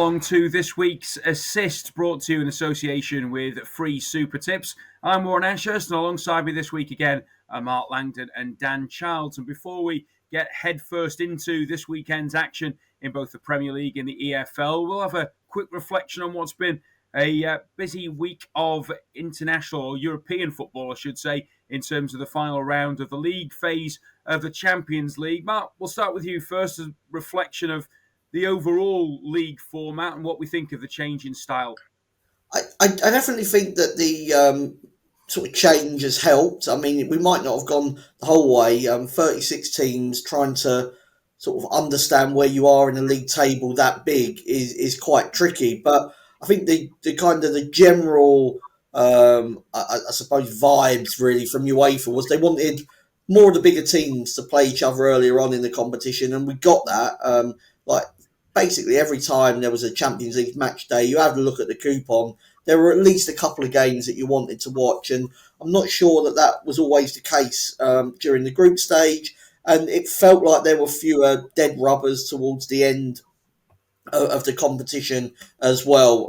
along to this week's Assist, brought to you in association with Free Super Tips. I'm Warren Ashurst, and alongside me this week again are Mark Langdon and Dan Childs. And before we get headfirst into this weekend's action in both the Premier League and the EFL, we'll have a quick reflection on what's been a busy week of international or European football, I should say, in terms of the final round of the league phase of the Champions League. Mark, we'll start with you first, as a reflection of the overall league format and what we think of the change in style. I definitely think that the sort of change has helped. I mean, we might not have gone the whole way. 36 teams trying to sort of understand where you are in the league table that big is quite tricky. But I think the kind of the general, I suppose, vibes really from UEFA was they wanted more of the bigger teams to play each other earlier on in the competition, and we got that. Basically, every time there was a Champions League match day, you had a look at the coupon. There were at least a couple of games that you wanted to watch, and I'm not sure that was always the case during the group stage. And it felt like there were fewer dead rubbers towards the end of the competition as well.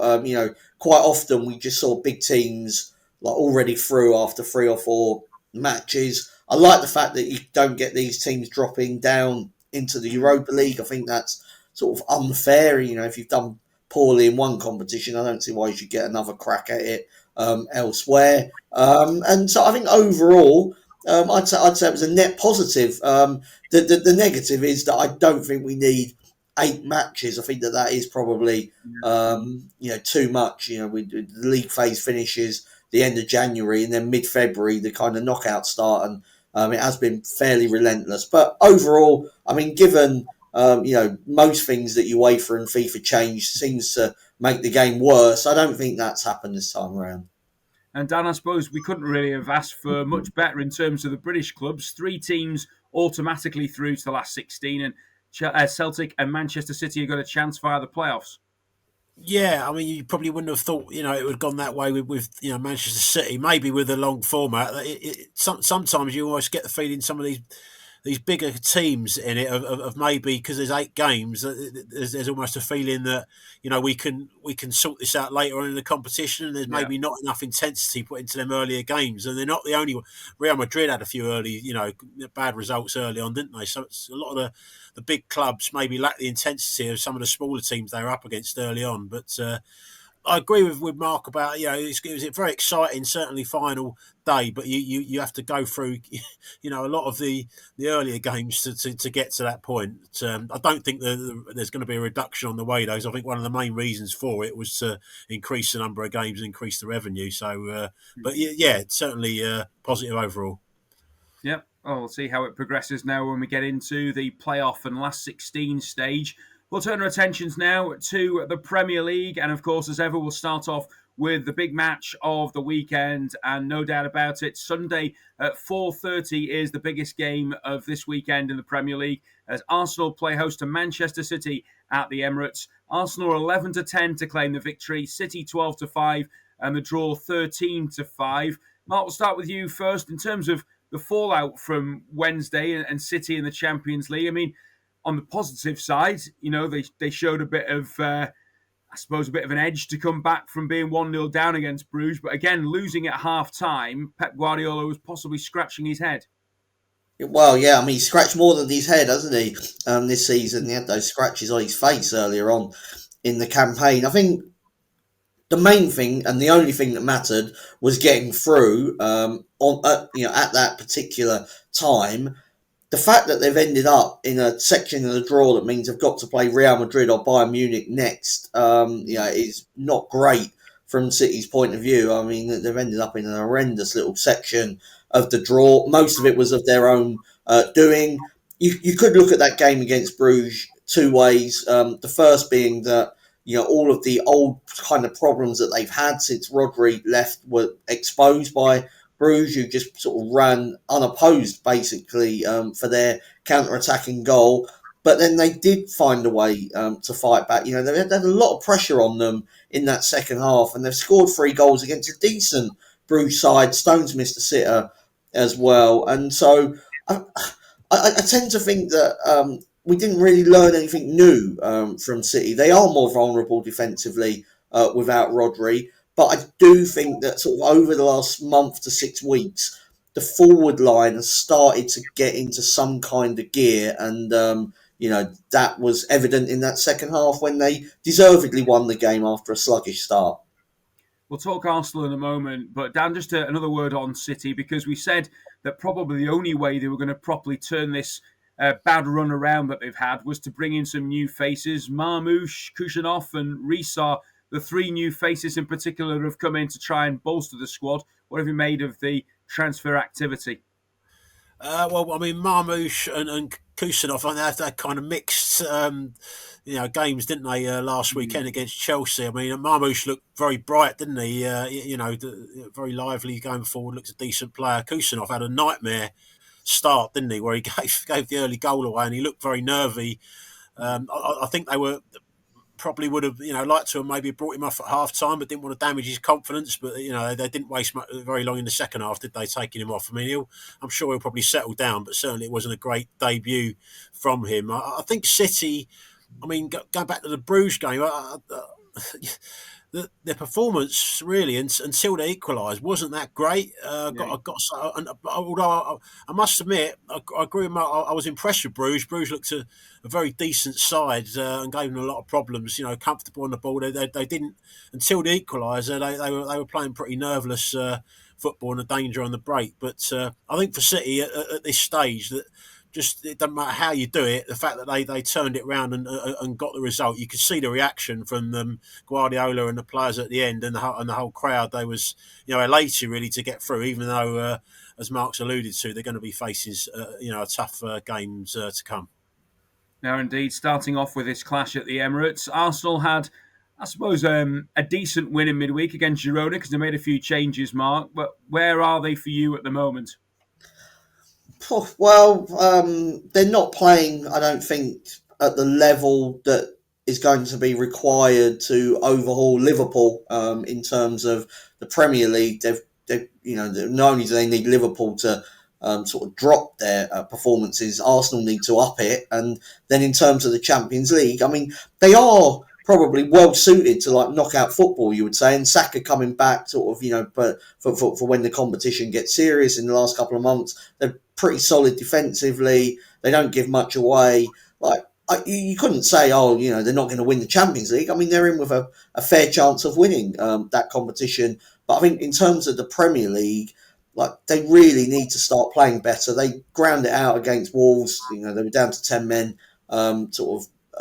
Quite often we just saw big teams like already through after 3 or 4 matches. I like the fact that you don't get these teams dropping down into the Europa League. I think that's sort of unfair. If you've done poorly in one competition, I don't see why you should get another crack at it elsewhere. And so I think overall, I'd say it was a net positive. The negative is that I don't think we need 8 matches. I think that is probably too much. The league phase finishes the end of January, and then mid-February the kind of knockout start, and it has been fairly relentless. But overall, I mean, given most things that UEFA and FIFA change seems to make the game worse, I don't think that's happened this time around. And Dan, I suppose we couldn't really have asked for much better in terms of the British clubs. 3 teams automatically through to the last 16, and Celtic and Manchester City have got a chance via the playoffs. Yeah, I mean, you probably wouldn't have thought, it would have gone that way with Manchester City, maybe with a long format. Sometimes you almost get the feeling some of these bigger teams in it of maybe, because there's 8 games, there's almost a feeling that we can sort this out later on in the competition, and there's maybe not enough intensity put into them earlier games. And they're not the only one. Real Madrid had a few early bad results early on, didn't they? So it's a lot of the big clubs maybe lack the intensity of some of the smaller teams they were up against early on. But I agree with Mark about it was a very exciting, certainly final day, but you have to go through a lot of the earlier games to get to that point. I don't think there's going to be a reduction on the way those. I think one of the main reasons for it was to increase the number of games and increase the revenue. So, but it's certainly positive overall. Yep. We'll see how it progresses now when we get into the playoff and last 16 stage. We'll turn our attentions now to the Premier League. And of course, as ever, we'll start off with the big match of the weekend. And no doubt about it, Sunday at 4:30 is the biggest game of this weekend in the Premier League, as Arsenal play host to Manchester City at the Emirates. Arsenal are 11-10 to claim the victory, City 12-5, and the draw 13-5. Mark, we'll start with you first. In terms of the fallout from Wednesday and City in the Champions League, I mean, on the positive side, they showed a bit of, a bit of an edge to come back from being 1-0 down against Bruges. But again, losing at half-time, Pep Guardiola was possibly scratching his head. Well, yeah, I mean, he scratched more than his head, hasn't he, this season? He had those scratches on his face earlier on in the campaign. I think the main thing and the only thing that mattered was getting through at that particular time. The fact that they've ended up in a section of the draw that means they've got to play Real Madrid or Bayern Munich next, is not great from City's point of view. I mean, they've ended up in an horrendous little section of the draw. Most of it was of their own doing. You could look at that game against Bruges 2 ways. The first being that all of the old kind of problems that they've had since Rodri left were exposed by Bruges, who just sort of ran unopposed, basically, for their counter-attacking goal. But then they did find a way to fight back. They had a lot of pressure on them in that second half, and they've scored 3 goals against a decent Bruges side. Stones missed a sitter as well. And so I tend to think that we didn't really learn anything new from City. They are more vulnerable defensively without Rodri, but I do think that sort of over the last month to 6 weeks, the forward line has started to get into some kind of gear, and that was evident in that second half when they deservedly won the game after a sluggish start. We'll talk Arsenal in a moment, but Dan, just another word on City, because we said that probably the only way they were going to properly turn this bad run around that they've had was to bring in some new faces. Marmoush, Kusanov and Risa, the three new faces in particular, have come in to try and bolster the squad. What have you made of the transfer activity? Well, I mean, Marmoush and Kusanov, I think they had kind of mixed, games, didn't they, last weekend against Chelsea? I mean, Marmoush looked very bright, didn't he? Very lively going forward, looks a decent player. Kusanov had a nightmare start, didn't he, where he gave the early goal away and he looked very nervy. I think they probably would have, liked to have maybe brought him off at half time, but didn't want to damage his confidence. But they didn't waste very long in the second half, did they? Taking him off. I mean, I'm sure he'll probably settle down, but certainly it wasn't a great debut from him. I think City. I mean, going back to the Bruges game, the performance really until they equalised wasn't that great. Although I must admit, I agree with Mark, I was impressed with Bruges. Bruges looked a very decent side and gave them a lot of problems. Comfortable on the ball. They didn't until the equaliser. They were playing pretty nerveless football and a danger on the break. But I think for City at this stage that. Just it doesn't matter how you do it. The fact that they turned it around and got the result, you could see the reaction from Guardiola and the players at the end and the whole crowd. They was elated really to get through, even though as Mark's alluded to, they're going to be facing tough games to come. Now, indeed, starting off with this clash at the Emirates, Arsenal had, I suppose, a decent win in midweek against Girona because they made a few changes, Mark. But where are they for you at the moment? Well, they're not playing, I don't think, at the level that is going to be required to overhaul Liverpool in terms of the Premier League. They've not only do they need Liverpool to sort of drop their performances, Arsenal need to up it. And then in terms of the Champions League, I mean, they are probably well suited to like knockout football, you would say, and Saka coming back sort of, but for when the competition gets serious in the last couple of months, they're pretty solid defensively. They don't give much away. You couldn't say, they're not going to win the Champions League. I mean, they're in with a fair chance of winning that competition. But I think in terms of the Premier League, they really need to start playing better. They ground it out against Wolves. They were down to 10 men,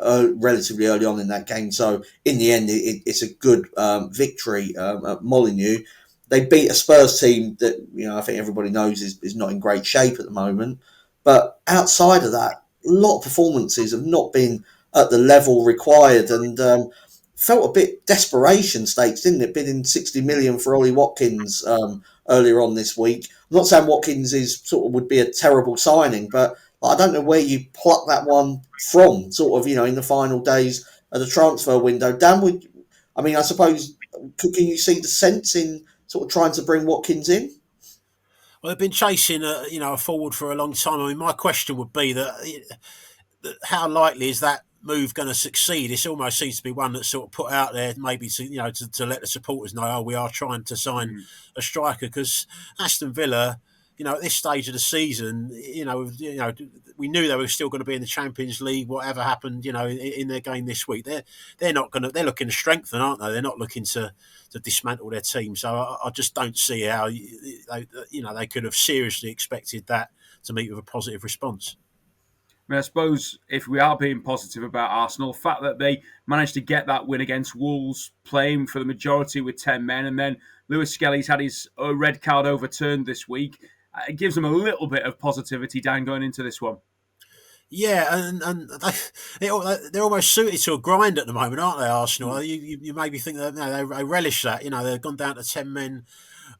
relatively early on in that game. So in the end, it's a good victory at Molineux. They beat a Spurs team that I think everybody knows is not in great shape at the moment. But outside of that, a lot of performances have not been at the level required, and felt a bit desperation stakes, didn't it? Bidding 60 million for Ollie Watkins earlier on this week. I'm not saying Watkins would be a terrible signing, but I don't know where you pluck that one from, in the final days of the transfer window. Dan, I suppose, can you see the sense in sort of trying to bring Watkins in? Well, they've been chasing a forward for a long time. I mean, my question would be that how likely is that move going to succeed? It almost seems to be one that's sort of put out there, maybe to let the supporters know, we are trying to sign a striker, because Aston Villa, at this stage of the season, we knew they were still going to be in the Champions League. Whatever happened, in their game this week, they're not going to. They're looking to strengthen, aren't they? They're not looking to dismantle their team. So I just don't see how they could have seriously expected that to meet with a positive response. I suppose if we are being positive about Arsenal, the fact that they managed to get that win against Wolves, playing for the majority with 10 men, and then Lewis Skelly's had his red card overturned this week, it gives them a little bit of positivity, Dan, going into this one. Yeah, and they're almost suited to a grind at the moment, aren't they, Arsenal? You maybe think that they relish that. They've gone down to 10 men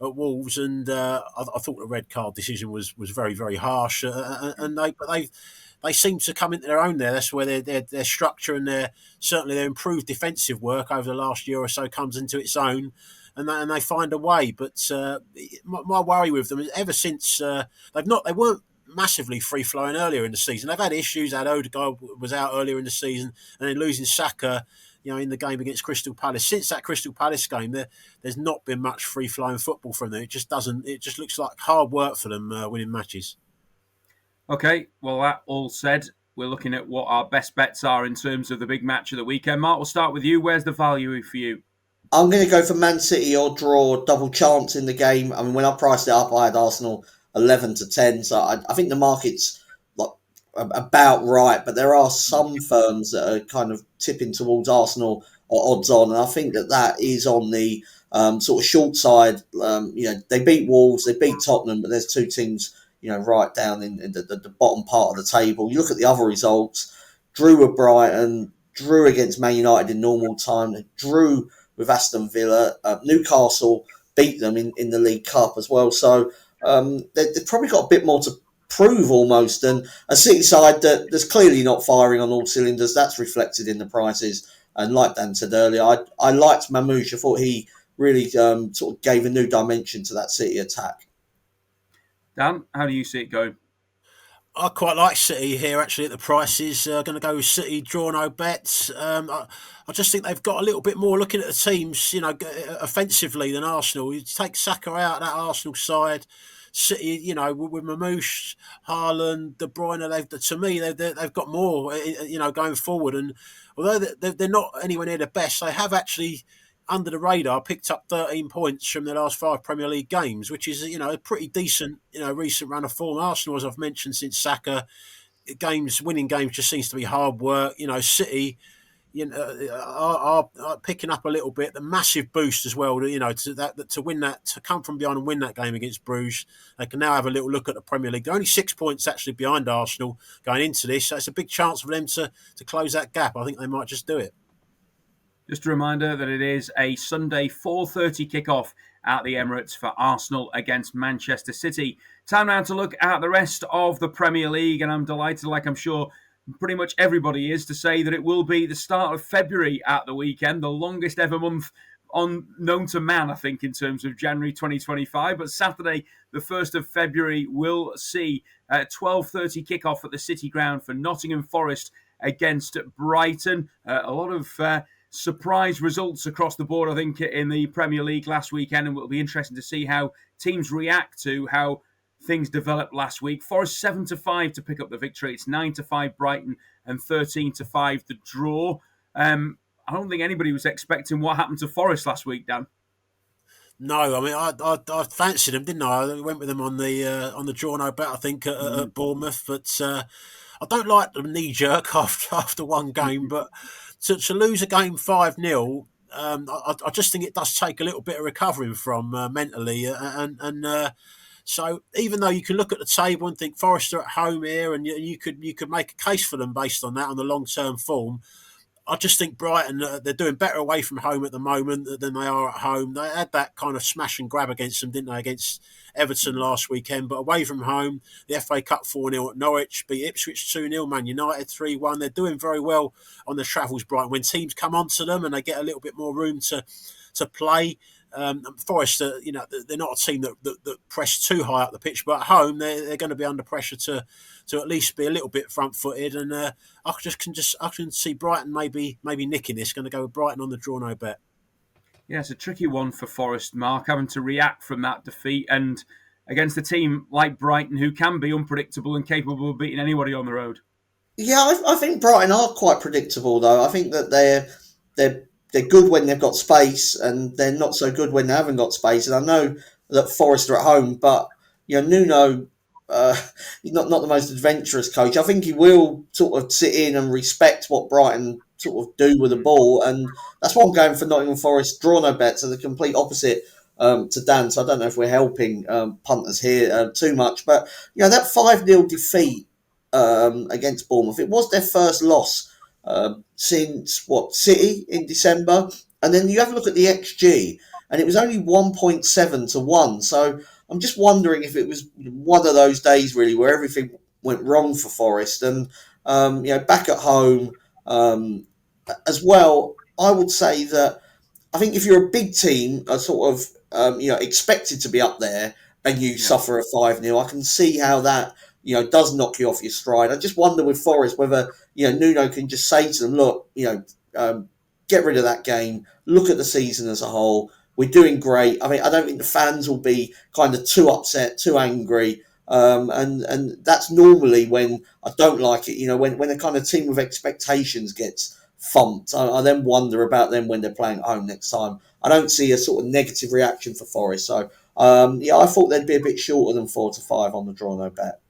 at Wolves, and I thought the red card decision was very, very harsh. And they seem to come into their own there. That's where their structure and their improved defensive work over the last year or so comes into its own, and they find a way. But my worry with them is ever since they weren't massively free flowing earlier in the season. They've had issues. Had Odegaard was out earlier in the season, and then losing Saka, in the game against Crystal Palace. Since that Crystal Palace game, there's not been much free flowing football from them. It just doesn't. It just looks like hard work for them winning matches. Okay, well, that all said, we're looking at what our best bets are in terms of the big match of the weekend. Mark, we'll start with you. Where's the value for you? I'm going to go for Man City or draw, double chance in the game. I mean, when I priced it up, I had Arsenal 11-10, so I think the market's like about right. But there are some firms that are kind of tipping towards Arsenal or odds on, and I think that is on the sort of short side. They beat Wolves, they beat Tottenham, but there's two teams right down in the bottom part of the table. You look at the other results: drew with Brighton, drew against Man United in normal time, drew with Aston Villa. Newcastle beat them in the League Cup as well. So they've probably got a bit more to prove almost. And a City side that's clearly not firing on all cylinders, that's reflected in the prices. And like Dan said earlier, I liked Mamouche. I thought he really sort of gave a new dimension to that City attack. Dan, how do you see it going? I quite like City here, actually, at the prices. Going to go with City, draw no bets. I just think they've got a little bit more looking at the teams, offensively than Arsenal. You take Saka out, that Arsenal side. City, with Mamouche, Haaland, De Bruyne, to me, they've got more, going forward. And although they're not anywhere near the best, they have actually, under the radar, picked up 13 points from their last 5 Premier League games, which is, a pretty decent, recent run of form. Arsenal, as I've mentioned, since Saka, winning games just seems to be hard work. City, are picking up a little bit. The massive boost as well, to win that, to come from behind and win that game against Bruges. They can now have a little look at the Premier League. They're only 6 points actually behind Arsenal going into this, so it's a big chance for them to close that gap. I think they might just do it. Just a reminder that it is a Sunday 4:30 kickoff at the Emirates for Arsenal against Manchester City. Time now to look at the rest of the Premier League, and I'm delighted, like I'm sure pretty much everybody is, to say that it will be the start of February at the weekend, the longest ever month known to man, I think, in terms of January 2025. But Saturday, the 1st of February, will see a 12:30 kickoff at the City Ground for Nottingham Forest against Brighton. A lot of surprise results across the board, I think, in the Premier League last weekend, and it'll be interesting to see how teams react to how things developed last week. Forest 7-5 to pick up the victory. It's 9-5 Brighton and 13-5 the draw. I don't think anybody was expecting what happened to Forest last week, Dan. No, I mean I fancied them, didn't I? I went with them on the draw no bet, I think, at Bournemouth, but I don't like the knee jerk after one game, but to lose a game 5-0. I just think it does take a little bit of recovering from mentally, and so even though you can look at the table and think Forest are at home here, and you could make a case for them based on that, on the long term form, I just think Brighton, they're doing better away from home at the moment than they are at home. They had that kind of smash and grab against them, didn't they, against Everton last weekend? But away from home, the FA Cup 4-0 at Norwich, beat Ipswich 2-0, Man United 3-1. They're doing very well on the travels, Brighton. When teams come onto them and they get a little bit more room to play, Forest, they're not a team that press too high up the pitch, but at home they're going to be under pressure to at least be a little bit front-footed. And I can see Brighton maybe nicking this. Going to go with Brighton on the draw no bet. Yeah, it's a tricky one for Forest, Mark, having to react from that defeat and against a team like Brighton, who can be unpredictable and capable of beating anybody on the road. Yeah, I think Brighton are quite predictable, though. I think that they're good when they've got space, and they're not so good when they haven't got space. And I know that Forest are at home, but Nuno, he's not the most adventurous coach. I think he will sort of sit in and respect what Brighton sort of do with the ball, and that's why I'm going for Nottingham Forest draw no bet. So the complete opposite to Dan. So I don't know if we're helping punters here too much, but that 5-0 defeat against Bournemouth, it was their first loss since City in December, and then you have a look at the XG, and it was only 1.7 to 1. So I'm just wondering if it was one of those days really where everything went wrong for Forest, and back at home as well. I would say that I think if you're a big team, sort of expected to be up there, and you suffer a 5-0, I can see how that does knock you off your stride. I just wonder with Forest whether, Nuno can just say to them, look, get rid of that game, look at the season as a whole. We're doing great. I mean, I don't think the fans will be kind of too upset, too angry. And that's normally when I don't like it, when a kind of team with expectations gets thumped. I then wonder about them when they're playing at home next time. I don't see a sort of negative reaction for Forest. So, I thought they'd be a bit shorter than 4-5 on the draw, no bet.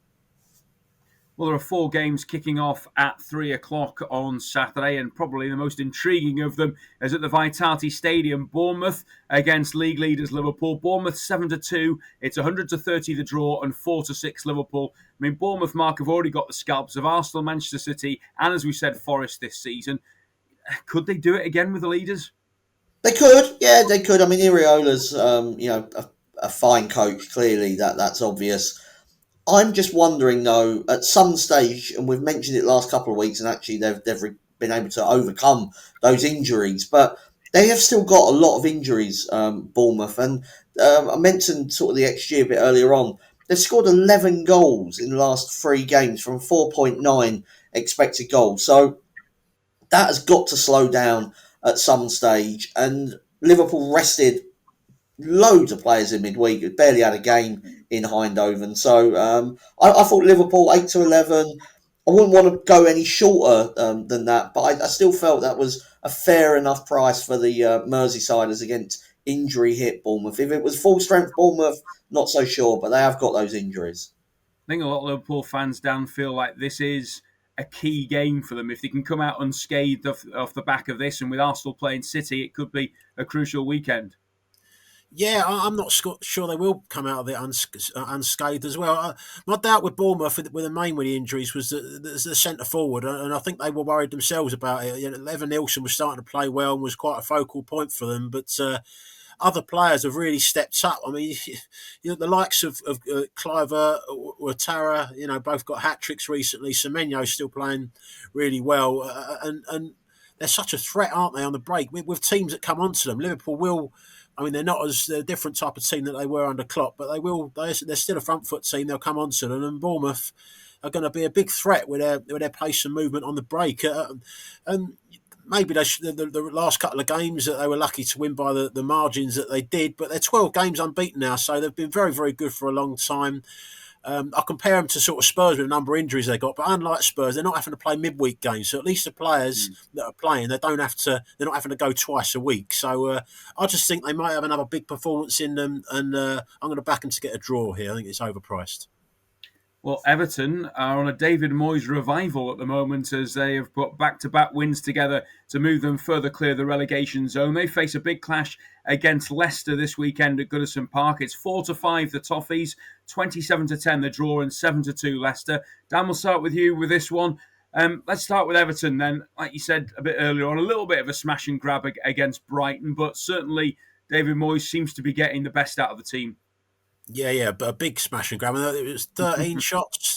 Well, there are 4 games kicking off at 3 o'clock on Saturday, and probably the most intriguing of them is at the Vitality Stadium. Bournemouth against league leaders Liverpool. Bournemouth 7-2. It's 100-30 the draw and 4-6 Liverpool. I mean, Bournemouth, Mark, have already got the scalps of Arsenal, Manchester City, and as we said, Forest this season. Could they do it again with the leaders? They could, yeah, they could. I mean, Iraola's, a fine coach. Clearly, that's obvious. I'm just wondering, though, at some stage, and we've mentioned it last couple of weeks, and actually they've been able to overcome those injuries, but they have still got a lot of injuries, Bournemouth. And I mentioned sort of the XG a bit earlier on. They've scored 11 goals in the last 3 games from 4.9 expected goals. So that has got to slow down at some stage. And Liverpool rested loads of players in midweek. Barely had a game in Eindhoven. So I thought Liverpool 8-11. I wouldn't want to go any shorter than that, but I still felt that was a fair enough price for the Merseysiders against injury hit Bournemouth. If it was full strength Bournemouth, not so sure, but they have got those injuries. I think a lot of Liverpool fans, Dan, feel like this is a key game for them. If they can come out unscathed off the back of this, and with Arsenal playing City, it could be a crucial weekend. Yeah, I'm not sure they will come out of it unscathed as well. My doubt with Bournemouth, with the main with the injuries, was the centre forward, and I think they were worried themselves about it. Evan Nilsson was starting to play well and was quite a focal point for them, but other players have really stepped up. I mean, the likes of Cliver, Ouattara, both got hat-tricks recently. Semenyo's still playing really well, and they're such a threat, aren't they, on the break? With teams that come onto them, Liverpool will... I mean, they're a different type of team that they were under Klopp, but they're still a front foot team. They'll come onto them, and Bournemouth are going to be a big threat with their pace and movement on the break. And maybe the last couple of games that they were lucky to win by the margins that they did, but they're 12 games unbeaten now, so they've been very, very good for a long time. I compare them to sort of Spurs with a number of injuries they got, but unlike Spurs, they're not having to play midweek games. So at least the players that are playing, they're not having to go twice a week. So I just think they might have another big performance in them, and I'm going to back them to get a draw here. I think it's overpriced. Well, Everton are on a David Moyes revival at the moment as they have put back-to-back wins together to move them further clear of the relegation zone. They face a big clash against Leicester this weekend at Goodison Park. It's 4-5 the Toffees, 27-10 the draw, and 7-2 Leicester. Dan, we'll start with you with this one. Let's start with Everton then. Like you said a bit earlier on, a little bit of a smash and grab against Brighton, but certainly David Moyes seems to be getting the best out of the team. Yeah, but a big smash and grab. It was 16 shots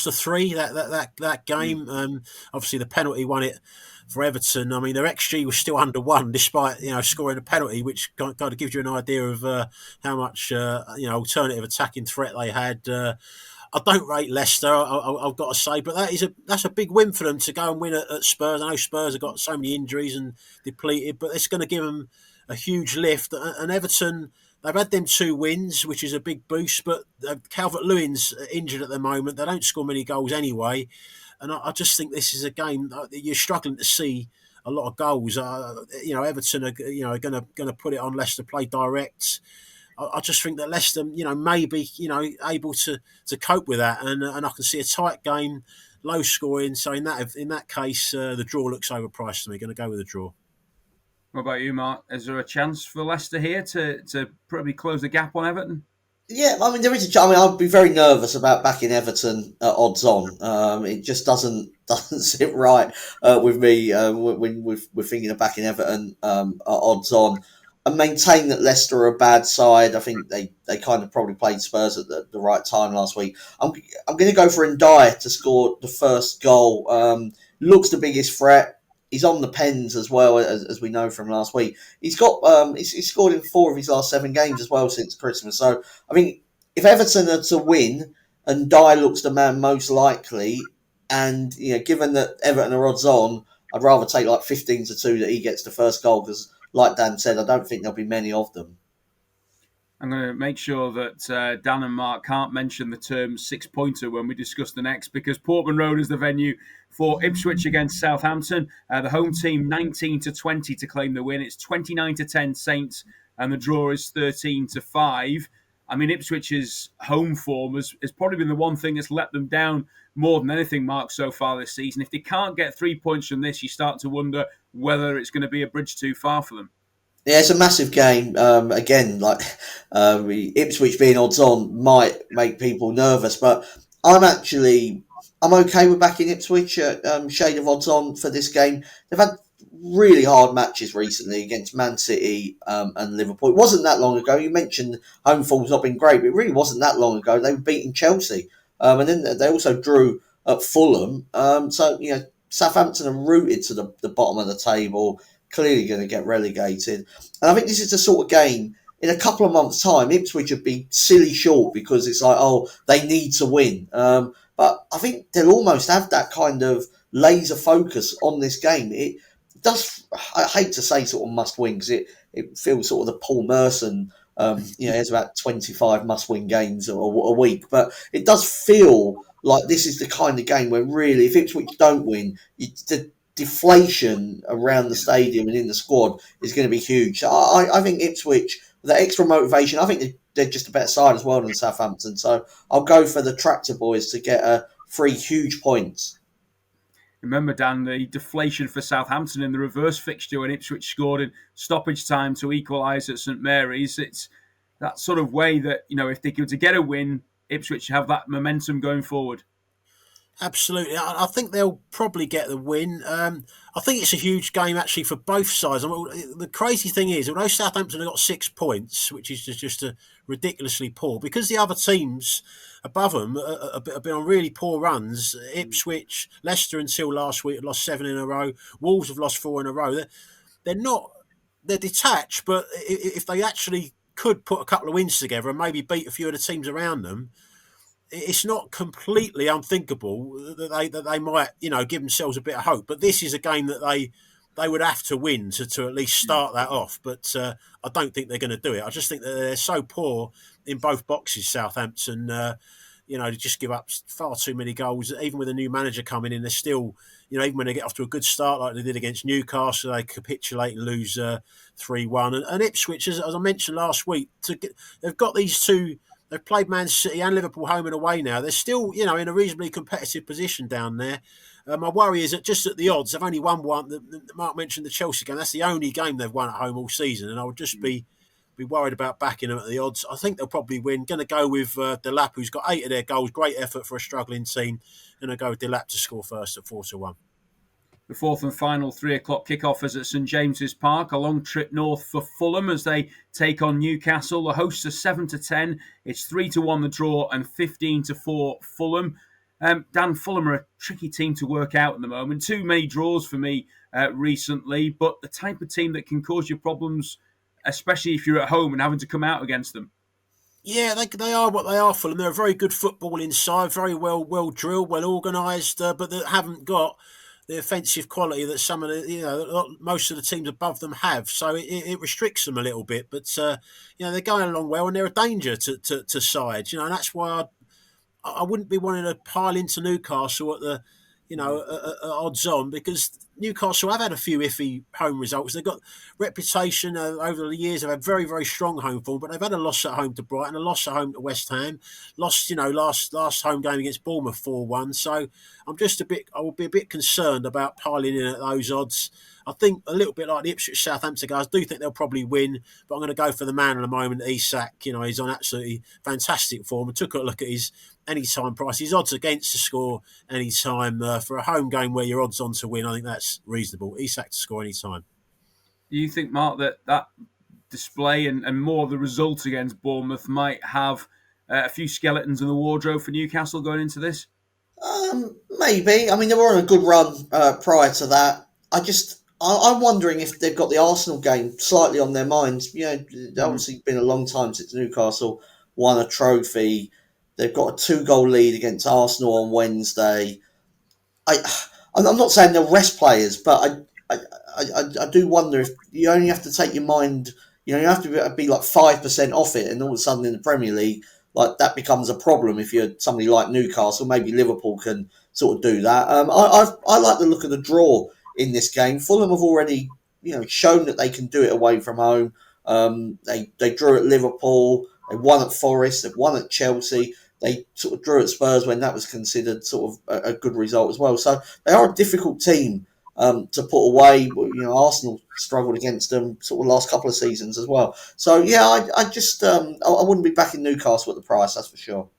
to 3 that game. Obviously, the penalty won it for Everton. I mean, their XG was still under 1 despite scoring a penalty, which kind of gives you an idea of how much alternative attacking threat they had. I don't rate Leicester, I've got to say, but that's a big win for them to go and win at Spurs. I know Spurs have got so many injuries and depleted, but it's going to give them a huge lift. And Everton, they've had them 2 wins, which is a big boost, but Calvert-Lewin's injured at the moment. They don't score many goals anyway. And I just think this is a game that you're struggling to see a lot of goals. Everton are going to put it on Leicester, play direct. I just think that Leicester, may be, able to cope with that. And I can see a tight game, low scoring. So in that case, the draw looks overpriced to me. Going to go with a draw. What about you, Mark? Is there a chance for Leicester here to probably close the gap on Everton? Yeah, I mean, there is a chance. I mean, I'd be very nervous about backing Everton at odds on. It just doesn't sit right with me when we're thinking of backing Everton at odds on. And maintain that Leicester are a bad side. I think they kind of probably played Spurs at the right time last week. I'm going to go for Ndiaye to score the first goal. Looks the biggest threat. He's on the pens as well, as we know from last week. He's got he's scored in 4 of his last 7 games as well since Christmas. So I mean, if Everton are to win, and Dye looks the man most likely. And given that Everton are odds on, I'd rather take like 15-2 that he gets the first goal because, like Dan said, I don't think there'll be many of them. I'm going to make sure that Dan and Mark can't mention the term six-pointer when we discuss the next, because Portman Road is the venue for Ipswich against Southampton. The home team 19-20 to claim the win. It's 29-10 Saints, and the draw is 13-5. I mean, Ipswich's home form has probably been the one thing that's let them down more than anything, Mark, so far this season. If they can't get 3 points from this, you start to wonder whether it's going to be a bridge too far for them. Yeah, it's a massive game. Again, like Ipswich being odds on might make people nervous, but I'm okay with backing Ipswich at shade of odds on for this game. They've had really hard matches recently against Man City and Liverpool. It wasn't that long ago. You mentioned home form's not been great, but it really wasn't that long ago. They were beating Chelsea, and then they also drew at Fulham. So Southampton are rooted to the bottom of the table, clearly going to get relegated. And I think this is the sort of game, in a couple of months' time, Ipswich would be silly short because it's like, they need to win. But I think they'll almost have that kind of laser focus on this game. It does, I hate to say sort of must win because it feels sort of the Paul Merson, has about 25 must win games a week. But it does feel like this is the kind of game where really, if Ipswich don't win, the deflation around the stadium and in the squad is going to be huge. I think Ipswich, the extra motivation, I think they're just a better side as well than Southampton. So I'll go for the Tractor Boys to get 3 huge points. Remember, Dan, the deflation for Southampton in the reverse fixture when Ipswich scored in stoppage time to equalise at St Mary's. It's that sort of way that, if they were to get a win, Ipswich have that momentum going forward. Absolutely. I think they'll probably get the win. I think it's a huge game, actually, for both sides. I mean, the crazy thing is, although Southampton have got 6 points, which is just ridiculously poor, because the other teams above them have been on really poor runs. Ipswich, Leicester until last week have lost 7 in a row. Wolves have lost 4 in a row. They're detached, but if they actually could put a couple of wins together and maybe beat a few of the teams around them, it's not completely unthinkable that they might, give themselves a bit of hope. But this is a game that they would have to win to at least start that off. But I don't think they're going to do it. I just think that they're so poor in both boxes, Southampton. They just give up far too many goals. Even with a new manager coming in, they're still, even when they get off to a good start like they did against Newcastle, they capitulate and lose 3-1. And Ipswich, as I mentioned last week, they've got these two. They've played Man City and Liverpool home and away now. They're still, in a reasonably competitive position down there. My worry is that just at the odds, they've only won one. Mark mentioned the Chelsea game. That's the only game they've won at home all season. And I would just be worried about backing them at the odds. I think they'll probably win. Going to go with Delap, who's got 8 of their goals. Great effort for a struggling team. Going to go with Delap to score first at 4-1. The fourth and final 3 o'clock kickoff is at St James's Park. A long trip north for Fulham as they take on Newcastle. The hosts are 7-10. It's 3-1 the draw and 15-4 Fulham. Dan, Fulham are a tricky team to work out at the moment. Too many draws for me recently, but the type of team that can cause you problems, especially if you're at home and having to come out against them. Yeah, they are what they are, Fulham. They're a very good footballing side, very well drilled, well organised, but they haven't got the offensive quality that some of the, most of the teams above them have. So it restricts them a little bit. But, they're going along well and they're a danger to sides, and that's why I wouldn't be wanting to pile into Newcastle at the, odds on, because Newcastle have had a few iffy home results. They've got reputation over the years. They've had very, very strong home form, but they've had a loss at home to Brighton, a loss at home to West Ham, lost, last home game against Bournemouth 4-1. So I would be a bit concerned about piling in at those odds. I think a little bit like the Ipswich Southampton guys, I do think they'll probably win, but I'm going to go for the man at the moment, Isak. He's on absolutely fantastic form. I took a look at his anytime price. His odds against to score anytime for a home game where your odds on to win, I think that's reasonable. Isak to score anytime. Do you think, Mark, that display and more of the result against Bournemouth might have a few skeletons in the wardrobe for Newcastle going into this? Maybe. I mean, they were on a good run prior to that. I'm wondering if they've got the Arsenal game slightly on their minds. It's obviously been a long time since Newcastle won a trophy. They've got a 2-goal lead against Arsenal on Wednesday. I'm not saying they'll rest players, but I do wonder if you only have to take your mind. You have to be like 5% off it, and all of a sudden in the Premier League, like that becomes a problem. If you're somebody like Newcastle, maybe Liverpool can sort of do that. I like the look of the draw in this game. Fulham have already shown that they can do it away from home. They drew at Liverpool. They won at Forest. They've won at Chelsea. They sort of drew at Spurs when that was considered sort of a good result as well. So they are a difficult team to put away. Arsenal struggled against them sort of last couple of seasons as well. So yeah, I just I wouldn't be backing Newcastle at the price, that's for sure.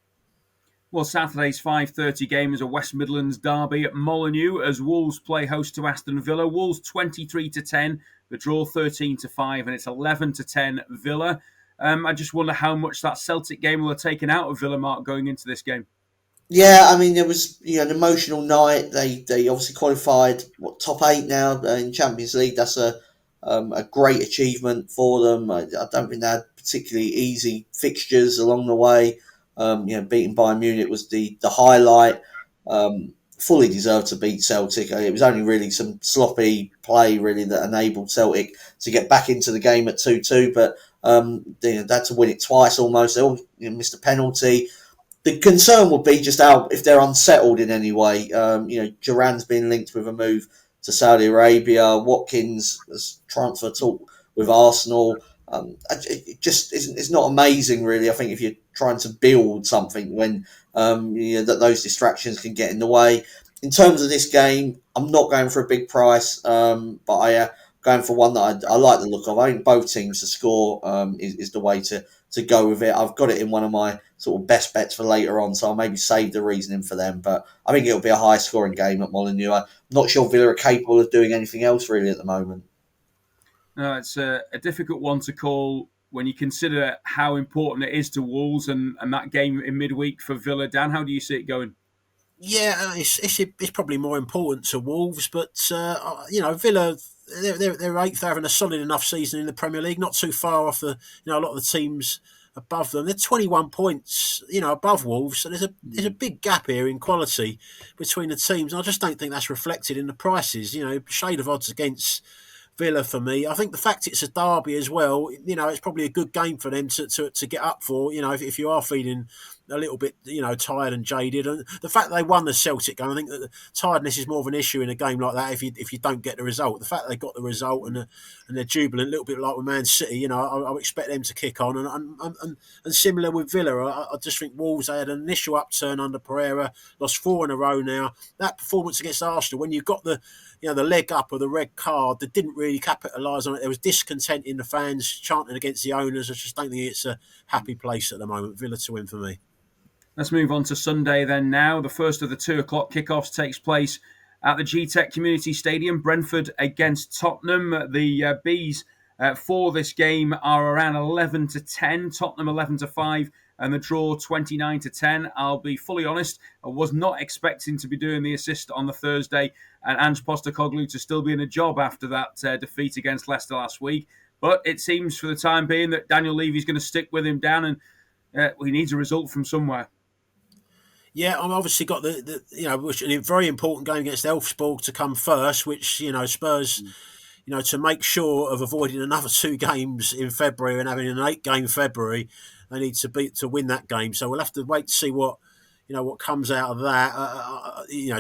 Well, Saturday's 5:30 game is a West Midlands derby at Molineux as Wolves play host to Aston Villa. Wolves 23-10, the draw 13-5, and it's 11-10 Villa. I just wonder how much that Celtic game will have taken out of Villa, Mark, going into this game. Yeah, I mean, there was an emotional night. They obviously qualified top 8 now in Champions League. That's a great achievement for them. I don't think they had particularly easy fixtures along the way. Beating Bayern Munich was the highlight. Fully deserved to beat Celtic. It was only really some sloppy play really that enabled Celtic to get back into the game at 2-2. But they had to win it twice almost. They all missed a penalty. The concern would be just how if they're unsettled in any way. Duran's been linked with a move to Saudi Arabia. Watkins has transfer talk with Arsenal. It just isn't. It's not amazing, really. I think if you're trying to build something when that those distractions can get in the way. In terms of this game, I'm not going for a big price, but I am going for one that I like the look of. I think both teams to score is the way to go with it. I've got it in one of my sort of best bets for later on, so I'll maybe save the reasoning for them. But I think it'll be a high scoring game at Molineux. I'm not sure Villa are capable of doing anything else really at the moment. No, it's a difficult one to call when you consider how important it is to Wolves and that game in midweek for Villa. Dan, how do you see it going? Yeah, it's probably more important to Wolves, but Villa they're eighth, they're having a solid enough season in the Premier League, not too far off a lot of the teams above them. They're 21 points, above Wolves, so there's a big gap here in quality between the teams. And I just don't think that's reflected in the prices. Shade of odds against Villa for me. I think the fact it's a derby as well, it's probably a good game for them to get up for. If you are feeling a little bit, tired and jaded, and the fact that they won the Celtic game, I think that the tiredness is more of an issue in a game like that. If you don't get the result, the fact that they got the result and they're jubilant, a little bit like with Man City, I expect them to kick on, and similar with Villa. I just think Wolves, they had an initial upturn under Pereira, lost 4 in a row now. That performance against Arsenal, when you've got the leg up of the red card, they didn't really capitalise on it. There was discontent in the fans chanting against the owners. I just don't think it's a happy place at the moment. Villa to win for me. Let's move on to Sunday then now. The first of the 2 o'clock kickoffs takes place at the G-Tech Community Stadium. Brentford against Tottenham. The Bees for this game are around 11-10. Tottenham 11-5. And the draw 29-10. I'll be fully honest, I was not expecting to be doing the assist on the Thursday and Ange Postecoglou to still be in a job after that defeat against Leicester last week. But it seems for the time being that Daniel Levy's going to stick with him down, and he needs a result from somewhere. Yeah, I've obviously got which a very important game against Elfsborg to come first, which Spurs, to make sure of avoiding another 2 games in February and having an 8-game February, they need to win that game. So we'll have to wait to see what comes out of that.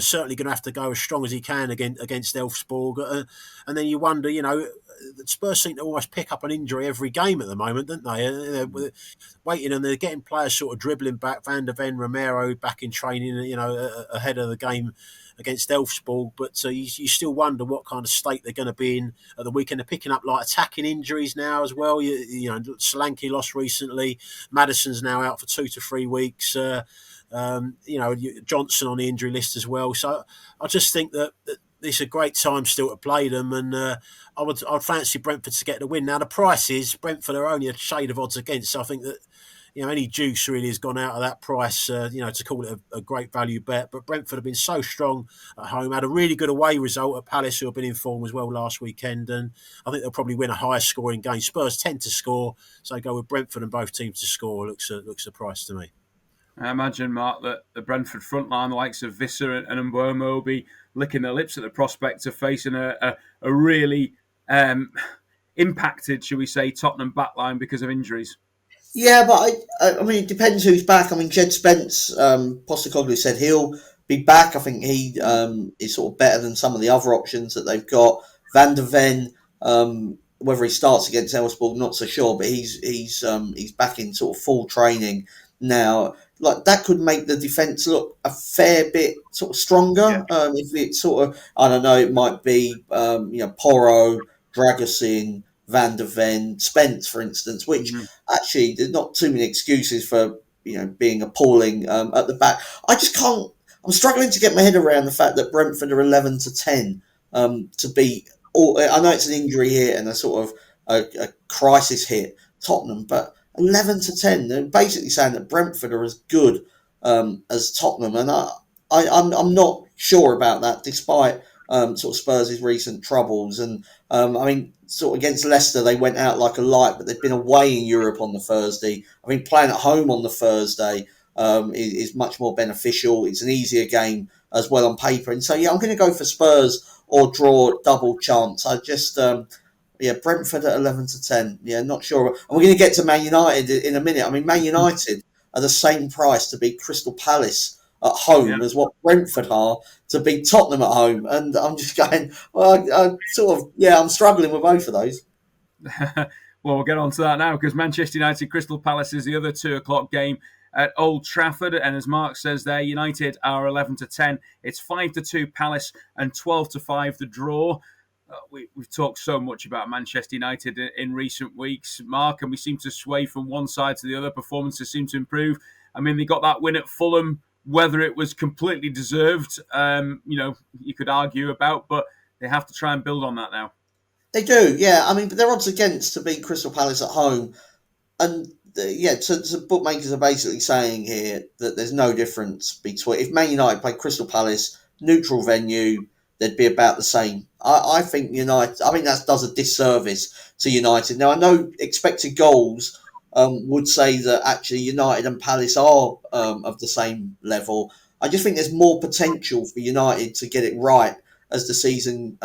Certainly going to have to go as strong as he can against Elfsborg, and then you wonder, Spurs seem to almost pick up an injury every game at the moment, don't they? They're waiting and they're getting players sort of dribbling back. Van der Ven, Romero back in training, ahead of the game against Elfsborg. But you still wonder what kind of state they're going to be in at the weekend. They're picking up like attacking injuries now as well. Solanke lost recently. Maddison's now out for 2 to 3 weeks. Johnson on the injury list as well. So I just think that it's a great time still to play them, and I'd fancy Brentford to get the win. Now the price is Brentford are only a shade of odds against, so I think that any juice really has gone out of that price, to call it a great value bet. But Brentford have been so strong at home, had a really good away result at Palace, who have been in form as well last weekend, and I think they'll probably win a higher scoring game. Spurs tend to score, so I go with Brentford and both teams to score. Looks a price to me. I imagine, Mark, that the Brentford front line, the likes of Visser and Mbomo, will be licking their lips at the prospect of facing a really impacted, shall we say, Tottenham backline because of injuries. Yeah, but I mean, it depends who's back. I mean, Jed Spence, Postecoglou said he'll be back. I think he is sort of better than some of the other options that they've got. Van der Ven, whether he starts against Elfsborg, not so sure, but he's back in sort of full training now. Like that could make the defence look a fair bit sort of stronger. Yeah. If it sort of, I don't know, it might be Porro, Dragusin, Van der Ven, Spence, for instance, which actually there's not too many excuses for being appalling at the back. I just can't. I'm struggling to get my head around the fact that Brentford are 11-10 to beat. I know it's an injury hit and a sort of a crisis hit Tottenham, but 11-10. They're basically saying that Brentford are as good as Tottenham, and I'm not sure about that, despite sort of Spurs' recent troubles. And I mean, sort of against Leicester, they went out like a light, but they've been away in Europe on the Thursday. I mean, playing at home on the Thursday is much more beneficial. It's an easier game as well on paper. And so, yeah, I'm going to go for Spurs or draw double chance. I just, Brentford at 11-10. Yeah, not sure. And we're going to get to Man United in a minute. I mean, Man United are the same price to beat Crystal Palace at home as what Brentford are to beat Tottenham at home, and I'm just going, I'm struggling with both of those. Well, we'll get on to that now because Manchester United Crystal Palace is the other 2:00 game at Old Trafford, and as Mark says there, United are 11-10. It's 5-2 Palace and 12-5 the draw. We've talked so much about Manchester United in recent weeks, Mark, and we seem to sway from one side to the other. Performances seem to improve. I mean, they got that win at Fulham. Whether it was completely deserved, you could argue about, but they have to try and build on that now. They do, yeah. I mean, but they're odds against to beat Crystal Palace at home. And, so bookmakers are basically saying here that there's no difference between... If Man United play Crystal Palace, neutral venue, they'd be about the same. I think that does a disservice to United. Now, I know expected goals... would say that actually United and Palace are of the same level. I just think there's more potential for United to get it right as the season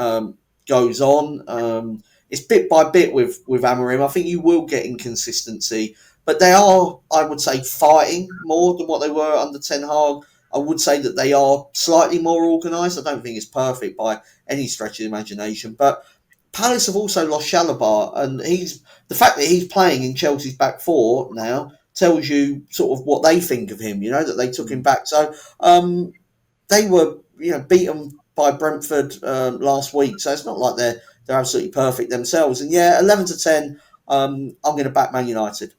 goes on. It's bit by bit with Amorim. I think you will get inconsistency, but they are, I would say, fighting more than what they were under Ten Hag. I would say that they are slightly more organised. I don't think it's perfect by any stretch of the imagination, but Palace have also lost Chalobah, and the fact that he's playing in Chelsea's back four now tells you sort of what they think of him. That they took him back. So they were beaten by Brentford last week. So it's not like they're absolutely perfect themselves. And 11-10. I'm going to back Man United.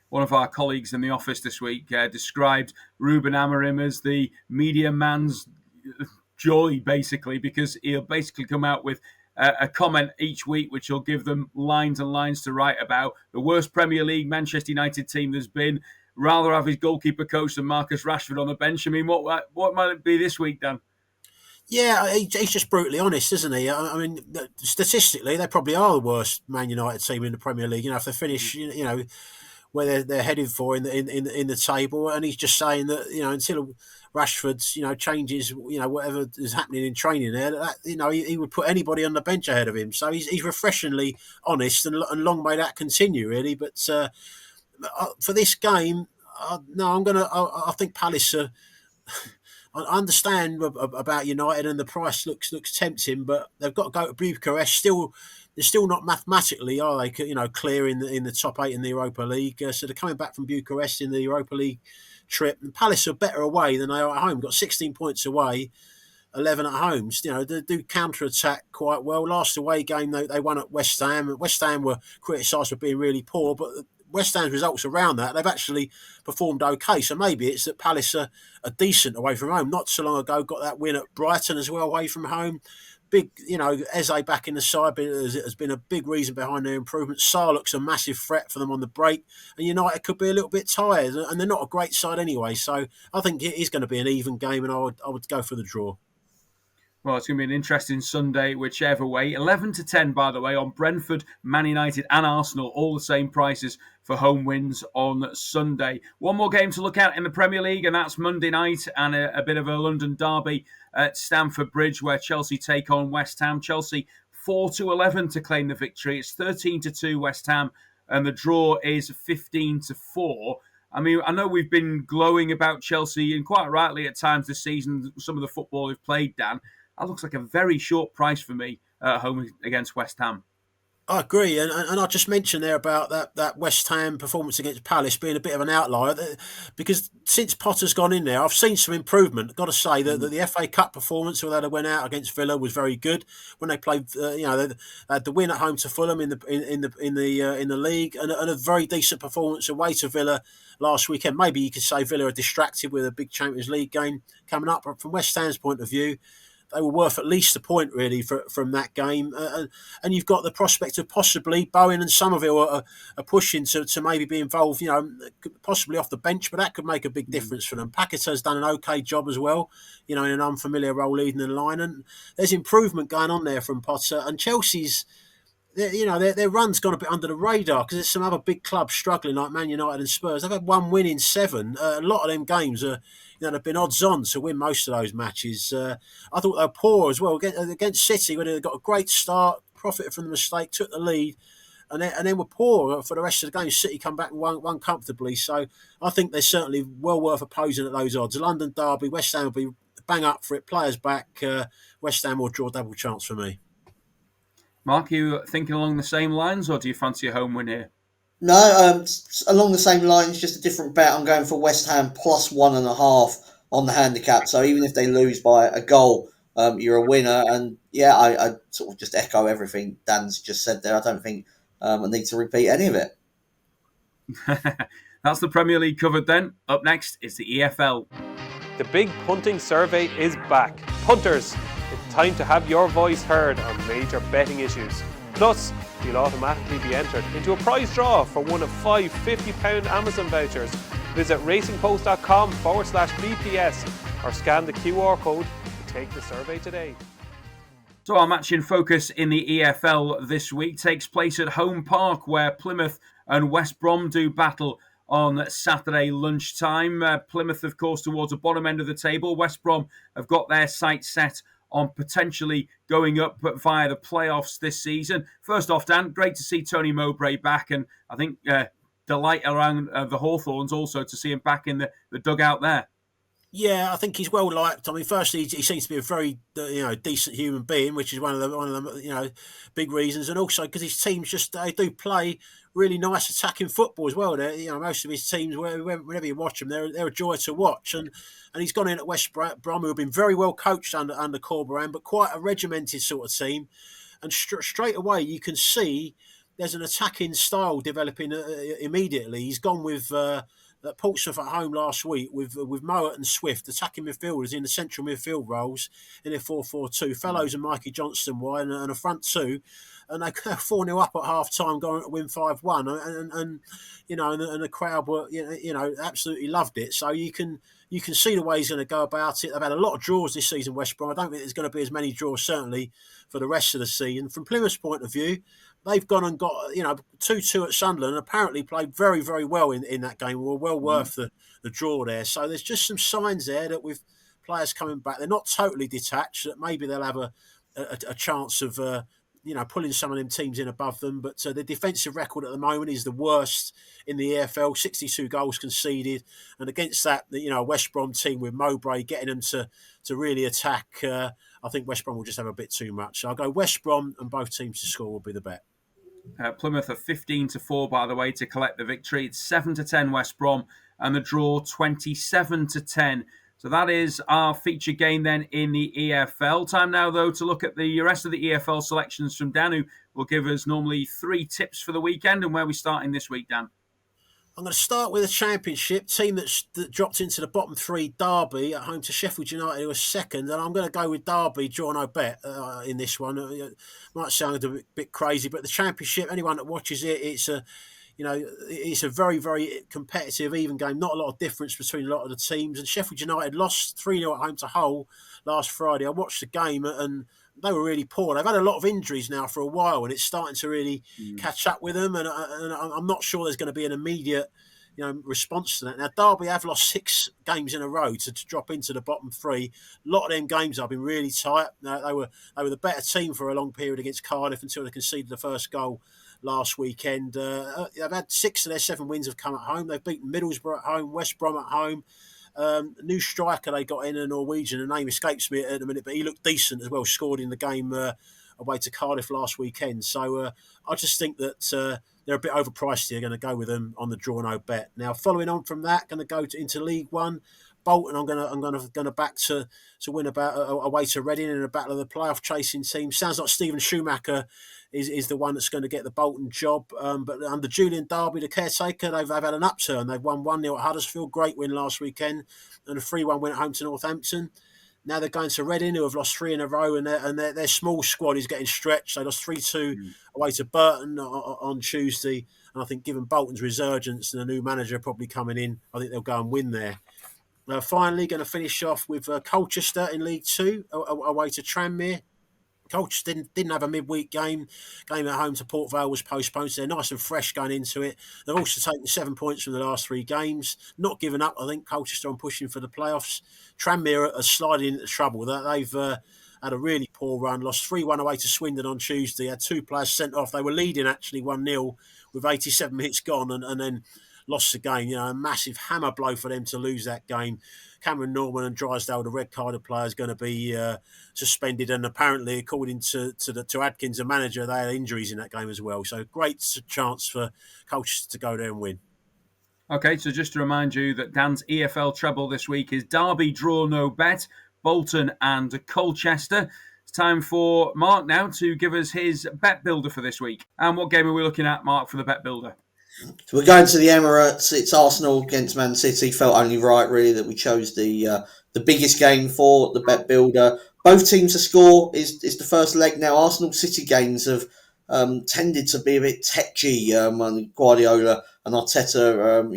One of our colleagues in the office this week described Ruben Amorim as the media man's joy, basically, because he'll basically come out with a comment each week which will give them lines and lines to write about. The worst Premier League Manchester United team there's been. Rather have his goalkeeper coach than Marcus Rashford on the bench. I mean, what might it be this week, Dan? Yeah, he's just brutally honest, isn't he? I mean, statistically, they probably are the worst Man United team in the Premier League. If they finish, where they're headed for in the table, and he's just saying that until Rashford's changes, whatever is happening in training there, that he would put anybody on the bench ahead of him. So he's refreshingly honest, and long may that continue, really. But for this game, no, I think Palace are. I understand about United, and the price looks tempting, but they've got to go to Bucharest. They're still not mathematically, are they? Clear in the top 8 in the Europa League. So they're coming back from Bucharest in the Europa League trip. And Palace are better away than they are at home. Got 16 points away, 11 at home. They do counter attack quite well. Last away game they won at West Ham. West Ham were criticised for being really poor, but West Ham's results around that, they've actually performed okay. So maybe it's that Palace are decent away from home. Not so long ago, got that win at Brighton as well away from home. Big, Eze back in the side has been a big reason behind their improvement. Sarr looks a massive threat for them on the break, and United could be a little bit tired, and they're not a great side anyway. So I think it is going to be an even game, and I would go for the draw. Well, it's going to be an interesting Sunday, whichever way. 11 to 10, by the way, on Brentford, Man United and Arsenal, all the same prices for home wins on Sunday. One more game to look at in the Premier League, and that's Monday night, and a bit of a London derby at Stamford Bridge, where Chelsea take on West Ham. Chelsea 4-11 to claim the victory. It's 13-2 West Ham, and the draw is 15-4. I mean, I know we've been glowing about Chelsea, and quite rightly at times this season, some of the football they've played, Dan. That looks like a very short price for me at home against West Ham. I agree, and I just mentioned there about that West Ham performance against Palace being a bit of an outlier, because since Potter's gone in there, I've seen some improvement. I've got to say that the FA Cup performance, although they went out against Villa, was very good. When they played, they had the win at home to Fulham in the league, and a very decent performance away to Villa last weekend. Maybe you could say Villa are distracted with a big Champions League game coming up, but from West Ham's point of view, they were worth at least a point, really, from that game. And you've got the prospect of possibly Bowen and Somerville are pushing to maybe be involved, possibly off the bench, but that could make a big difference for them. Paqueta's done an okay job as well, in an unfamiliar role leading the line. And there's improvement going on there from Potter. And Chelsea's, their run's gone a bit under the radar because there's some other big clubs struggling, like Man United and Spurs. They've had one win in 7. A lot of them games are, they've been odds on to win most of those matches. I thought they were poor as well against City, where they got a great start, profited from the mistake, took the lead, and then were poor for the rest of the game. City come back and won comfortably. So I think they're certainly well worth opposing at those odds. London derby, West Ham will be bang up for it. Players back, West Ham will draw double chance for me. Mark, are you thinking along the same lines, or do you fancy a home win here? No, along the same lines, just a different bet. I'm going for West Ham plus 1.5 on the handicap. So even if they lose by a goal, you're a winner. And yeah, I sort of just echo everything Dan's just said there. I don't think I need to repeat any of it. That's the Premier League covered then. Up next is the EFL. The big punting survey is back. Punters, it's time to have your voice heard on major betting issues. Plus, you'll automatically be entered into a prize draw for one of 5 £50 Amazon vouchers. Visit racingpost.com/BPS or scan the QR code to take the survey today. So our match in focus in the EFL this week takes place at Home Park, where Plymouth and West Brom do battle on Saturday lunchtime. Plymouth, of course, towards the bottom end of the table. West Brom have got their sights set on potentially going up via the playoffs this season. First off, Dan, great to see Tony Mowbray back, and I think delight around the Hawthorns also to see him back in the dugout there. Yeah, I think he's well liked. I mean, firstly, he seems to be a very decent human being, which is one of the big reasons, and also because his teams they do play really nice attacking football as well. Most of his teams, whenever you watch them, they're a joy to watch. And he's gone in at West Brom, who have been very well coached under Corberan, but quite a regimented sort of team. And straight away, you can see there's an attacking style developing immediately. He's gone with at Portsmouth at home last week with Mowat and Swift, attacking midfielders in the central midfield roles in their 4-4-2. Fellows and Mikey Johnston wide and a front two. And they 4-0 up at half time, going to win 5-1, and the crowd were absolutely loved it. So you can see the way he's going to go about it. They've had a lot of draws this season, West Brom. I don't think there's going to be as many draws certainly for the rest of the season. From Plymouth's point of view, they've gone and got 2-2 at Sunderland, and apparently played very, very well in that game. Were well worth the draw there. So there's just some signs there that with players coming back, they're not totally detached. That maybe they'll have a chance of pulling some of them teams in above them. But the defensive record at the moment is the worst in the EFL, 62 goals conceded. And against that, West Brom team with Mowbray getting them to really attack, I think West Brom will just have a bit too much. So I'll go West Brom, and both teams to score will be the bet. Plymouth are 15-4, by the way, to collect the victory. It's 7-10 West Brom, and the draw 27-10. So that is our feature game then in the EFL. Time now, though, to look at the rest of the EFL selections from Dan, who will give us normally 3 tips for the weekend. And where are we starting this week, Dan? I'm going to start with a Championship team that dropped into the bottom 3, Derby, at home to Sheffield United, who was second. And I'm going to go with Derby, draw no bet in this one. It might sound a bit crazy, but the Championship, anyone that watches it, it's a You know, it's a very, very competitive, even game. Not a lot of difference between a lot of the teams. And Sheffield United lost 3-0 at home to Hull last Friday. I watched the game and they were really poor. They've had a lot of injuries now for a while, and it's starting to really catch up with them. And I'm not sure there's going to be an immediate, response to that. Now, Derby have lost 6 games in a row to drop into the bottom 3. A lot of them games have been really tight. They were the better team for a long period against Cardiff until they conceded the first goal last weekend. They've had 6 of their 7 wins have come at home. They've beaten Middlesbrough at home, West Brom at home. New striker they got in, a Norwegian, the name escapes me at the minute, but he looked decent as well, scored in the game away to Cardiff last weekend. So I just think that they're a bit overpriced here. Going to go with them on the draw no bet. Now, following on from that, going to go into League One. Bolton, I'm going to back to win about away to Reading in a battle of the playoff chasing team. Sounds like Stephen Schumacher is the one that's going to get the Bolton job. But under Julian Derby, the caretaker, they've had an upturn. They've won 1-0 at Huddersfield, great win last weekend, and a 3-1 win at home to Northampton. Now they're going to Reading, who have lost 3 in a row, and their small squad is getting stretched. They lost 3-2 away to Burton on Tuesday, and I think given Bolton's resurgence and a new manager probably coming in, I think they'll go and win there. Finally, going to finish off with Colchester in League Two, away to Tranmere. Colchester didn't have a midweek game. Game at home to Port Vale was postponed, so they're nice and fresh going into it. They've also taken 7 points from the last 3 games. Not giving up, I think, Colchester on pushing for the playoffs. Tranmere are sliding into trouble. They've had a really poor run. Lost 3-1 away to Swindon on Tuesday. Had 2 players sent off. They were leading, actually, 1-0 with 87 minutes gone and then lost the game. A massive hammer blow for them to lose that game. Cameron Norman and Drysdale, the red-carded player, is going to be suspended. And apparently, according to Adkins, the manager, they had injuries in that game as well. So great chance for Colchester to go there and win. Okay, so just to remind you that Dan's EFL treble this week is Derby, draw, no bet, Bolton and Colchester. It's time for Mark now to give us his bet builder for this week. And what game are we looking at, Mark, for the bet builder? So we're going to the Emirates. It's Arsenal against Man City. Felt only right, really, that we chose the biggest game for the bet builder. Both teams to score is the first leg. Now, Arsenal City games have tended to be a bit tetchy. Guardiola and Arteta,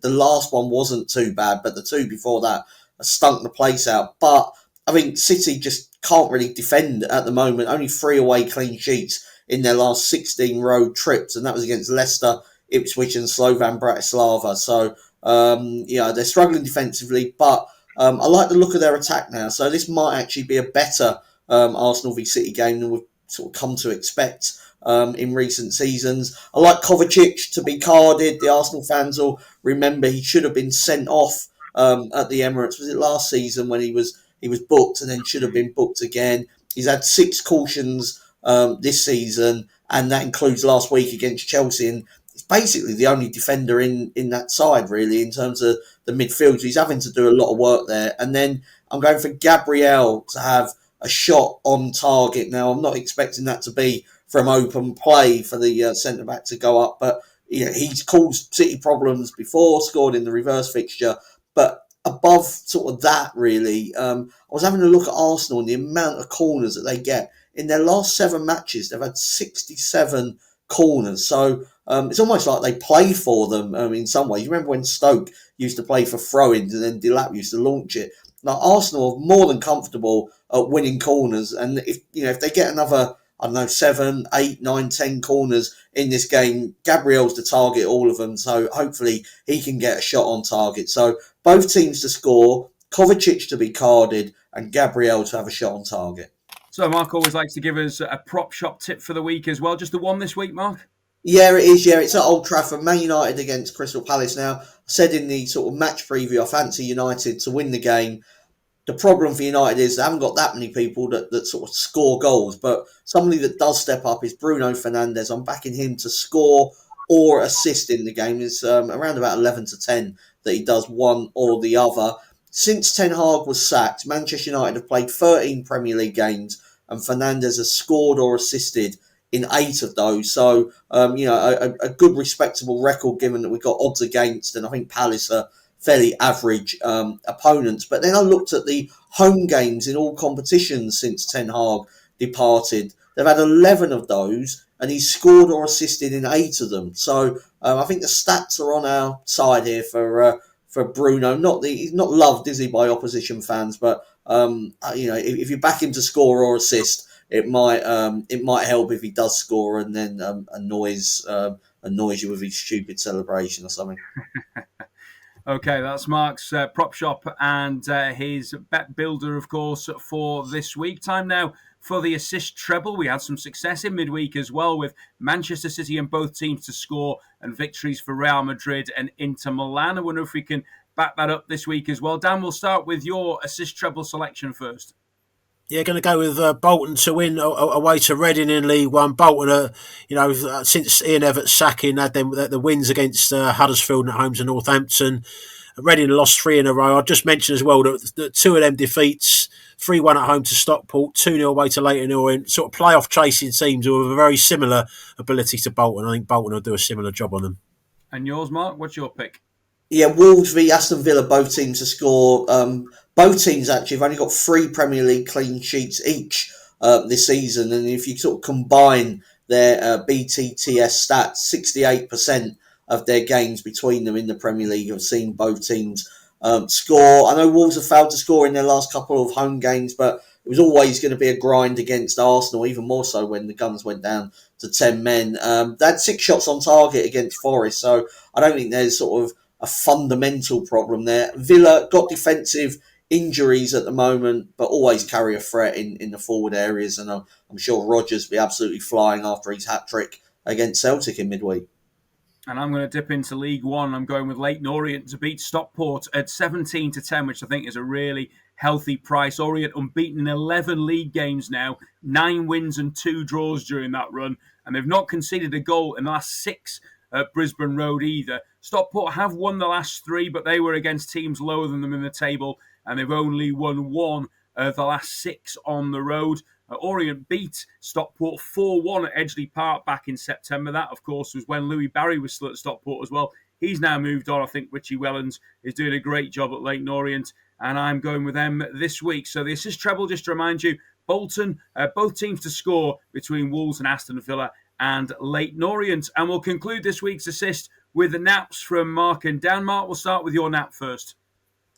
the last one wasn't too bad, but the 2 before that stunk the place out. But I think City just can't really defend at the moment. Only 3 away clean sheets in their last 16 road trips, and that was against Leicester, Ipswich and Slovan Bratislava. So, they're struggling defensively, but I like the look of their attack now. So this might actually be a better Arsenal v City game than we've sort of come to expect in recent seasons. I like Kovacic to be carded. The Arsenal fans will remember he should have been sent off at the Emirates. Was it last season when he was booked and then should have been booked again? He's had 6 cautions this season, and that includes last week against Chelsea. And he's basically the only defender in that side, really, in terms of the midfield. So he's having to do a lot of work there. And then I'm going for Gabriel to have a shot on target. Now, I'm not expecting that to be from open play for the centre-back to go up, but he's caused City problems before, scored in the reverse fixture. But above sort of that, really, I was having a look at Arsenal and the amount of corners that they get. In their last 7 matches, they've had 67 corners. So it's almost like they play for them in some ways. You remember when Stoke used to play for throw-ins and then Delap used to launch it? Now, Arsenal are more than comfortable at winning corners. And if they get another, 7, 8, 9, 10 corners in this game, Gabriel's to target all of them. So hopefully he can get a shot on target. So both teams to score, Kovacic to be carded and Gabriel to have a shot on target. So Mark always likes to give us a prop shop tip for the week as well. Just the one this week, Mark? Yeah, it is. Yeah, it's at Old Trafford. Man United against Crystal Palace. Now, I said in the sort of match preview, I fancy United to win the game. The problem for United is they haven't got that many people that sort of score goals. But somebody that does step up is Bruno Fernandes. I'm backing him to score or assist in the game. It's around about 11 to 10 that he does one or the other. Since Ten Hag was sacked, Manchester United have played 13 Premier League games and Fernandes has scored or assisted in 8 of those. So, a good, respectable record given that we've got odds against, and I think Palace are fairly average opponents. But then I looked at the home games in all competitions since Ten Hag departed. they've had 11 of those, and he's scored or assisted in 8 of them. So I think the stats are on our side here for Bruno. He's not loved, is he, by opposition fans? But if you back him to score or assist, it might help if he does score and then annoys you with his stupid celebration or something. Okay, that's Mark's prop shop and his bet builder, of course, for this week. Time now for the assist treble. We had some success in midweek as well, with Manchester City and both teams to score and victories for Real Madrid and Inter Milan. I wonder if we can back that up this week as well. Dan, we'll start with your assist treble selection first. Yeah, going to go with Bolton to win away to Reading in League One. Bolton, since Ian Everett's sacking, had the wins against Huddersfield and at home to Northampton. Reading lost 3 in a row. I'll just mention as well that 2 of them defeats, 3-1 at home to Stockport, 2-0 away to Leyton Orient, sort of playoff chasing teams who have a very similar ability to Bolton. I think Bolton will do a similar job on them. And yours, Mark? What's your pick? Yeah, Wolves v Aston Villa, both teams to score. Both teams actually have only got 3 Premier League clean sheets each this season, and if you sort of combine their BTTS stats, 68% of their games between them in the Premier League have seen both teams score. I know Wolves have failed to score in their last couple of home games, but it was always going to be a grind against Arsenal, even more so when the Guns went down to 10 men. They had 6 shots on target against Forest, so I don't think there's sort of a fundamental problem there. Villa got defensive injuries at the moment, but always carry a threat in the forward areas, and I'm sure Rodgers will be absolutely flying after his hat-trick against Celtic in midweek. And I'm going to dip into League One. I'm going with Leyton Orient to beat Stockport at 17-10, which I think is a really healthy price. Orient unbeaten in 11 league games now, 9 wins and 2 draws during that run, and they've not conceded a goal in the last 6 at Brisbane Road either. Stockport have won the last 3, but they were against teams lower than them in the table, and they've only won 1 of the last 6 on the road. Orient beat Stockport 4-1 at Edgeley Park back in September. That, of course, was when Louis Barry was still at Stockport as well. He's now moved on. I think Richie Wellens is doing a great job at Leyton Orient, and I'm going with them this week. So the assist treble, just to remind you, Bolton, both teams to score between Wolves and Aston Villa, and Leyton Orient. And we'll conclude this week's assist with the naps from Mark and Dan. Mark, we'll start with your nap first.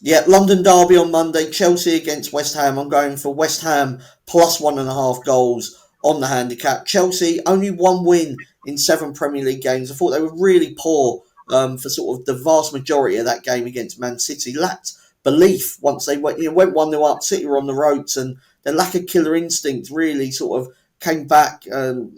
Yeah, London derby on Monday, Chelsea against West Ham. I'm going for West Ham plus 1.5 goals on the handicap. Chelsea, only 1 win in 7 Premier League games. I thought they were really poor for sort of the vast majority of that game against Man City. Lacked belief once they went 1-0 up. City were on the ropes, and their lack of killer instinct really sort of came back to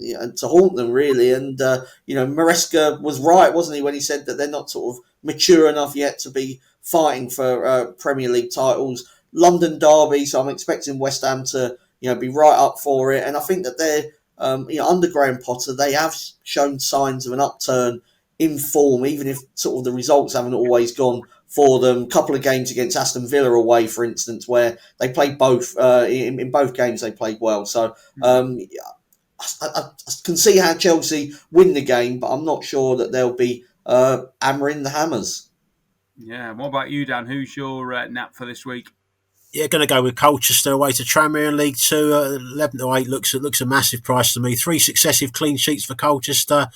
haunt them, really. And, Maresca was right, wasn't he, when he said that they're not sort of mature enough yet to be fighting for Premier League titles. London derby, so I'm expecting West Ham to be right up for it. And I think that they're, under Graham Potter, they have shown signs of an upturn in form, even if sort of the results haven't always gone for them. A couple of games against Aston Villa away, for instance, where they played both. In both games, they played well. So I can see how Chelsea win the game, but I'm not sure that they'll be hammering the hammers. Yeah, what about you, Dan? Who's your nap for this week? Yeah, going to go with Colchester away to Tranmere in League 2. 11-8 looks a massive price to me. 3 successive clean sheets for Colchester.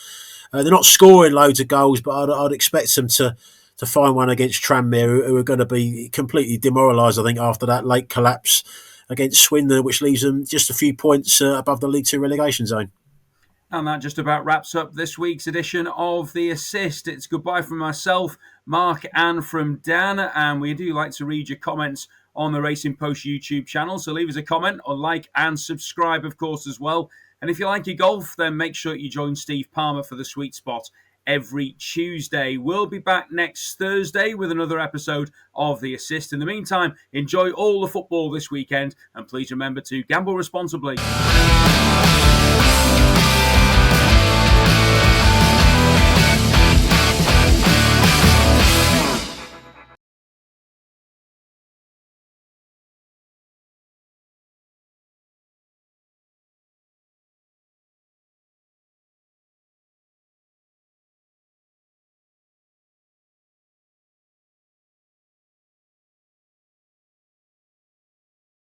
They're not scoring loads of goals, but I'd expect them to find one against Tranmere, who are going to be completely demoralised, I think, after that late collapse against Swindon, which leaves them just a few points above the League 2 relegation zone. And that just about wraps up this week's edition of The Assist. It's goodbye from myself, Mark, and from Dan. And we do like to read your comments on the Racing Post YouTube channel. So leave us a comment or like and subscribe, of course, as well. And if you like your golf, then make sure you join Steve Palmer for the Sweet Spot every Tuesday. We'll be back next Thursday with another episode of The Assist. In the meantime, enjoy all the football this weekend. And please remember to gamble responsibly.